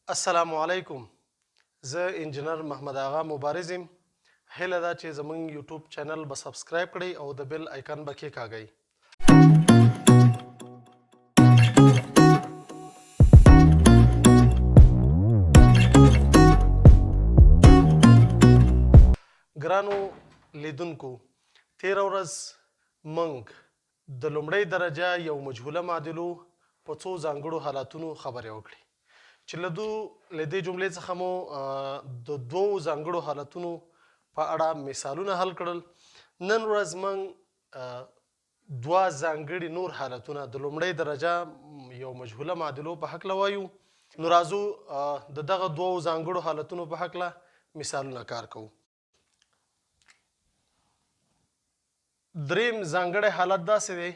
السلام علیکم. زه انجینر محمد آغا مبارز یم. هیله ده چې زموږ یوټیوب چینل به سبسکرایب کړئ او د بیل آیکن به کېکاږئ. ګرانو لیدونکو، تېره ورځ موږ د لومړۍ درجه یو مجهوله معادلو په څو ځانګړو حالاتونو خبرې وکړې چې له دې جملې څخه مو د دوو ځانګړو حالتونو په اړه مثالونه حل کړل. نن ورځ موږ دوه ځانګړي نور حالتونه د لومړۍ درجه یو مجهوله معادلو په هکله وایو. نو راځو د دغه دوو ځانګړو حالتونو په هکله مثالونه کار کوو. دریم ځانګړی حالت داسې دی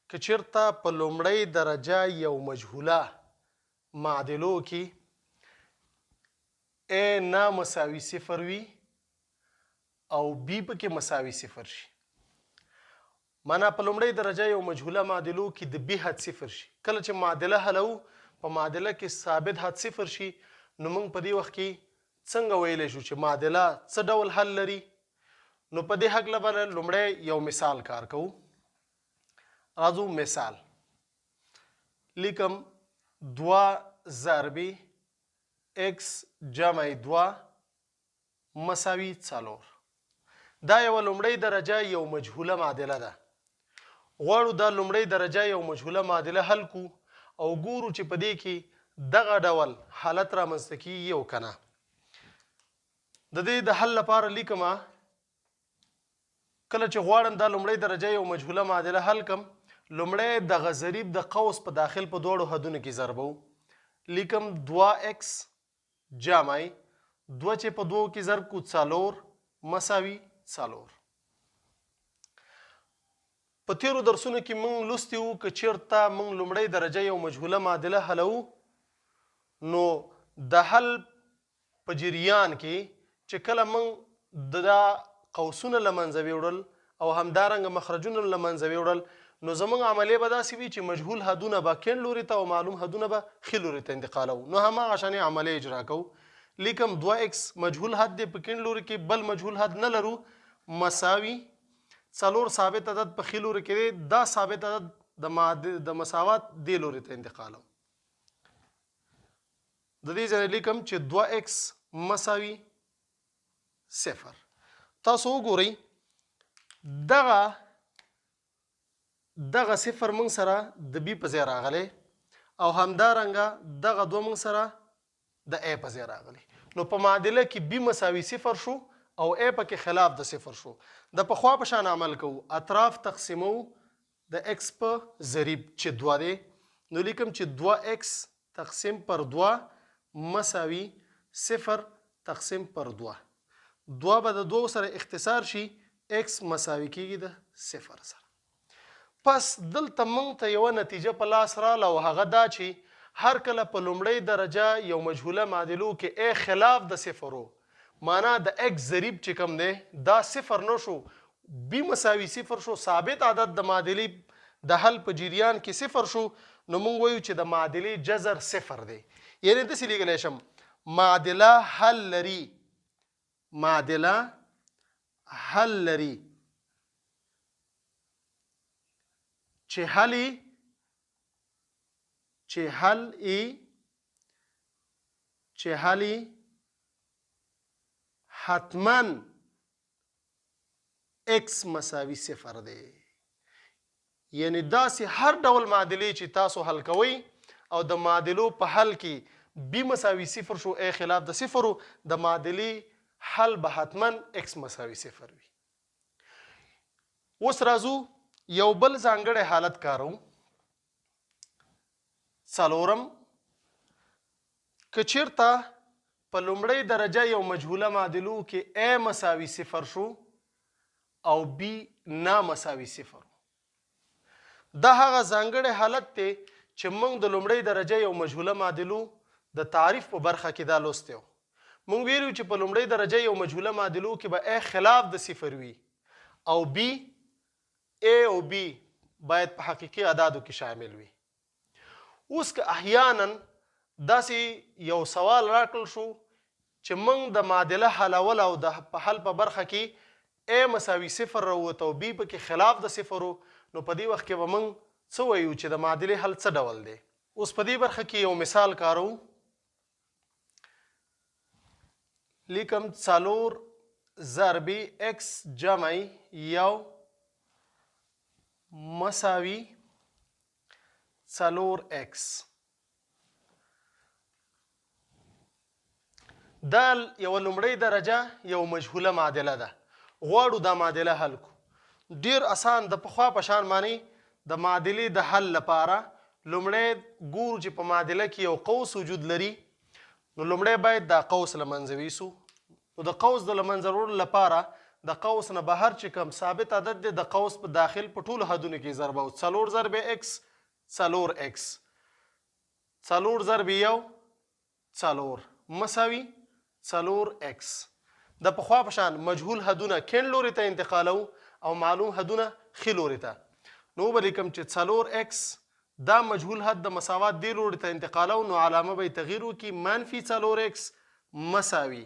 که چېرته په لومړۍ درجه یو مجهوله معادلو کې A نامساوي صفر وي او B پکې مساوي صفر شي. معنا په لومړۍ درجه یو مجهوله معادلو کې د B حد صفر شي. کله چې معادله حلو په معادله کې ثابت حد صفر شي نو موږ په دې وخت کې څنګه ویلی شو چې معادله څه ډول حل لري. نو په دې هکله به لومړی یو مثال کار کوو. راځو مثال لیکم. 2 ضربې x جمع 2 مساوي 4. دا یوه لومړۍ درجه یو مجهوله معادله ده. غواړو دا لومړۍ درجه یو مجهوله معادله حل کو او ګورو چې په دې کې دغه ډول حالت رامنځته کیږي او که نه. د دې د حل لپاره لیکمه. کله چې غواړم دا لومړۍ درجه یو مجهوله معادله حل کم، لومړی دغه ضریب د قوس په داخل په دواړو حدونو کې ضربو. لیکم 2x جمع 2 چې په 2 کې ضرب کو 4 مساوي 4. په تیرو درسونو کې موږ لوستي وو که چېرته موږ لومړۍ درجه یو مجهوله معادله حلو نو د حل په جریان کې چې کله موږ دا قوسونه له منځه ویوړل او همدارنګه مخرجونه له منځه ویوړل نو زموږ عملیه به داسې وي چې مجهول حدونه به کیڼ لوري ته او معلوم حدونه به ښي لوري ته انتقالوو. نو هماغه شانې عملیه اجرا کوو. لیکم 2x مجهول حد دی په کیڼ لوري کې، بل مجهول حد نه لرو، مساوي 4 ثابت عدد په ښي لوري کې دی. دا ثابت عدد د مساوات دې لوري ته انتقالوو. د دې ځای لیکم چې 2x مساوي 0. تاسو وګورئ دغه صفر موږ سره د B په ځای راغلی او همدارنګه دغه 2 موږ سره د A په ځای راغلی. نو په معادله کې B مساوي 0 شو او A پکې خلاف د 0 شو. د پخوا په شان عمل کوو. اطراف تقسیمو د x په ضریب چې 2 دی. نو لیکم چې 2x تقسیم پر 2 مساوي 0 تقسیم پر 2. 2 به د 2 سره اختصار شي، x مساوي کېږي د 0 سره. پس دلته موږ ته یوه نتیجه په لاس راله او هغه دا چې هر کله په لومړۍ درجه یو مجهوله معادلو کې A خلاف د 0 و، معنا د x ضریب چې کوم دی دا 0 نه شو، B مساوي 0 شو، ثابت عدد د معادلې د حل په جریان کې 0 شو، نو موږ وایو چې د معادلې جذر 0 دی. یعنې داسې لیکلی شم معادله حل لري، معادله حل لري چې حل حتما x مساوي 0 دی. یعنی داسې هر ډول معادلې چې تاسو حل کوئ او د معادلو په حل کې B مساوي 0 شو، A خلاف د 0 د معادلې حل به حتما x مساوي 0 وي. اوس راځو یو بل ځانګړی حالت کارو. 4 که چېرته په لومړۍ درجه یو مجهوله معادلو کې A مساوي 0 شو او B نامساوي 0. دا هغه ځانګړی حالت دی چې موږ د لومړۍ درجه یو مجهوله معادلو د تعریف په برخه کې دا لوستی و. موږ ویلو چې په لومړۍ درجه یو مجهوله معادلو کې به A خلاف د 0 وي او B A او B باید په حقیقي اعدادو کې شامل وي. اوس که احیانا داسې یو سوال راکړل شو چې موږ د معادله حلول او د حل په برخه کې A مساوي 0 راووت او B پکې خلاف د 0 نو په دې وخت کې به موږ څه وایو چې د معادلې حل څه ډول دی. اوس په دې برخه کې یو مثال کارو. لیکم 4 ضرب x جمع یو مساوي 4x. دا یو لومړی درجه یو مجهوله معادله ده. غواړو دا معادله حل کو. ډیر آسان د پخوا په شان باندې د معادلې د حل لپاره لومړی ګورو چې په معادله کې یو قوس وجود لري نو لومړی باید دا قوس له منځه ویسو. نو د قوس د له منځه وړلو لپاره د قوس نه بهر چې کوم ثابت عدد دی د قوس په داخل په ټولو حدونو کې ضرب او 4 ضرب x 4x 4 ضرب یو 4 مساوي 4x. د پخوا په شان مجهول حدونه کیڼ لوري ته انتقالو او معلوم حدونه ښي لوري ته. نو به لیکم چې 4x دا مجهول حد د مساوات دې لوري ته انتقالو نو علامه به یې تغییر وکړي منفي 4x مساوي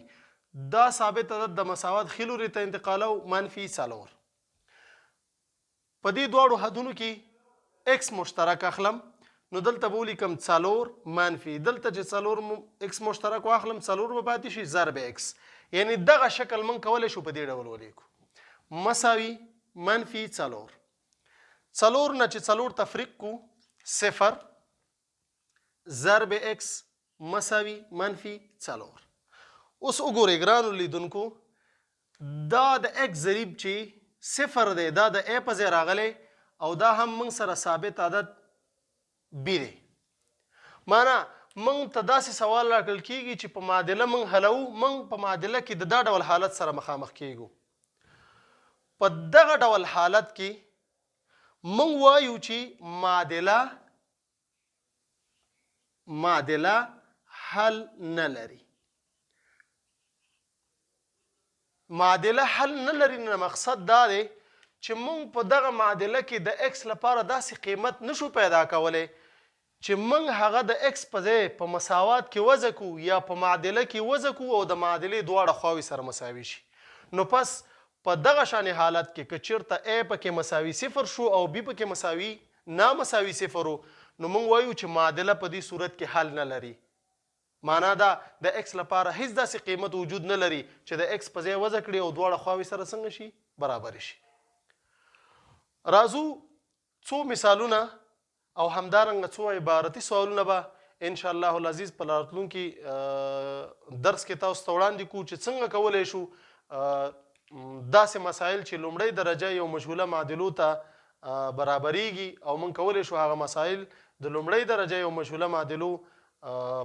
دا ثابت عدد د مساوات ښي لوري ته انتقالو منفي 4. په دې دواړو حدونو کې x مشترک اخلم نو دلته به ولیکم 4 منفي دلته چې 4 x مشترک واخلم 4 به پاتې شي ضرب x. یعنی دغه شکل من کولی شو په دې ډول ولیکو مساوي منفي 4 نه چې 4 تفریق کو 0 ضرب x مساوي منفي 4. اوس وګورئ ګرانو لیدونکو دا د x ضریب چې 0 دی دا د a په ځای راغلی او دا هم موږ سره ثابت عدد b دی. معنا موږ ته داسې سوال راکړل کیږي چې په معادله موږ حلوو موږ په معادله کې د دا ډول حالت سره مخامخ کیږو. په دغه ډول حالت کې موږ وایو چې معادله حل نه لري. معادله حل نه لري نه مقصد دا دی چې موږ په دغه معادله کې د x لپاره داسې قیمت نشو پیدا کولی چې موږ هغه د x په ځای په مساوات کې وضع کوو یا په معادله کې وضع کوو او د معادلې دواړه خواوې سره مساوي شي. نو پس په دغه شان حالت کې که چېرته a پکې مساوي 0 شو او b پکې مساوي نامساوي 0 نو موږ وایو چې معادله په دې صورت کې حل نه لري. معنا دا د x لپاره هیڅ داسې قیمت وجود نه لري چې د x په ځای وضع کړي او دواړه خواوې سره څنګه شي برابر شي. راځو څو مثالونه او همدارنګه څو عبارتي سوالونه به ان شاء الله العزیز په راتلونکي درس کې تاسو ته وړاندې کوو چې څنګه کولی شو داسې مسایل چې لومړی درجه یو مجهوله معادلو ته برابریږي او موږ کولی شو هغه مسایل د لومړی درجه یو مجهوله معادلو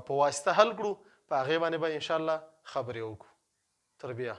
په واسطه حل کړو. په هغې باندې به ان شاء الله خبرې وکړو. تر بیا.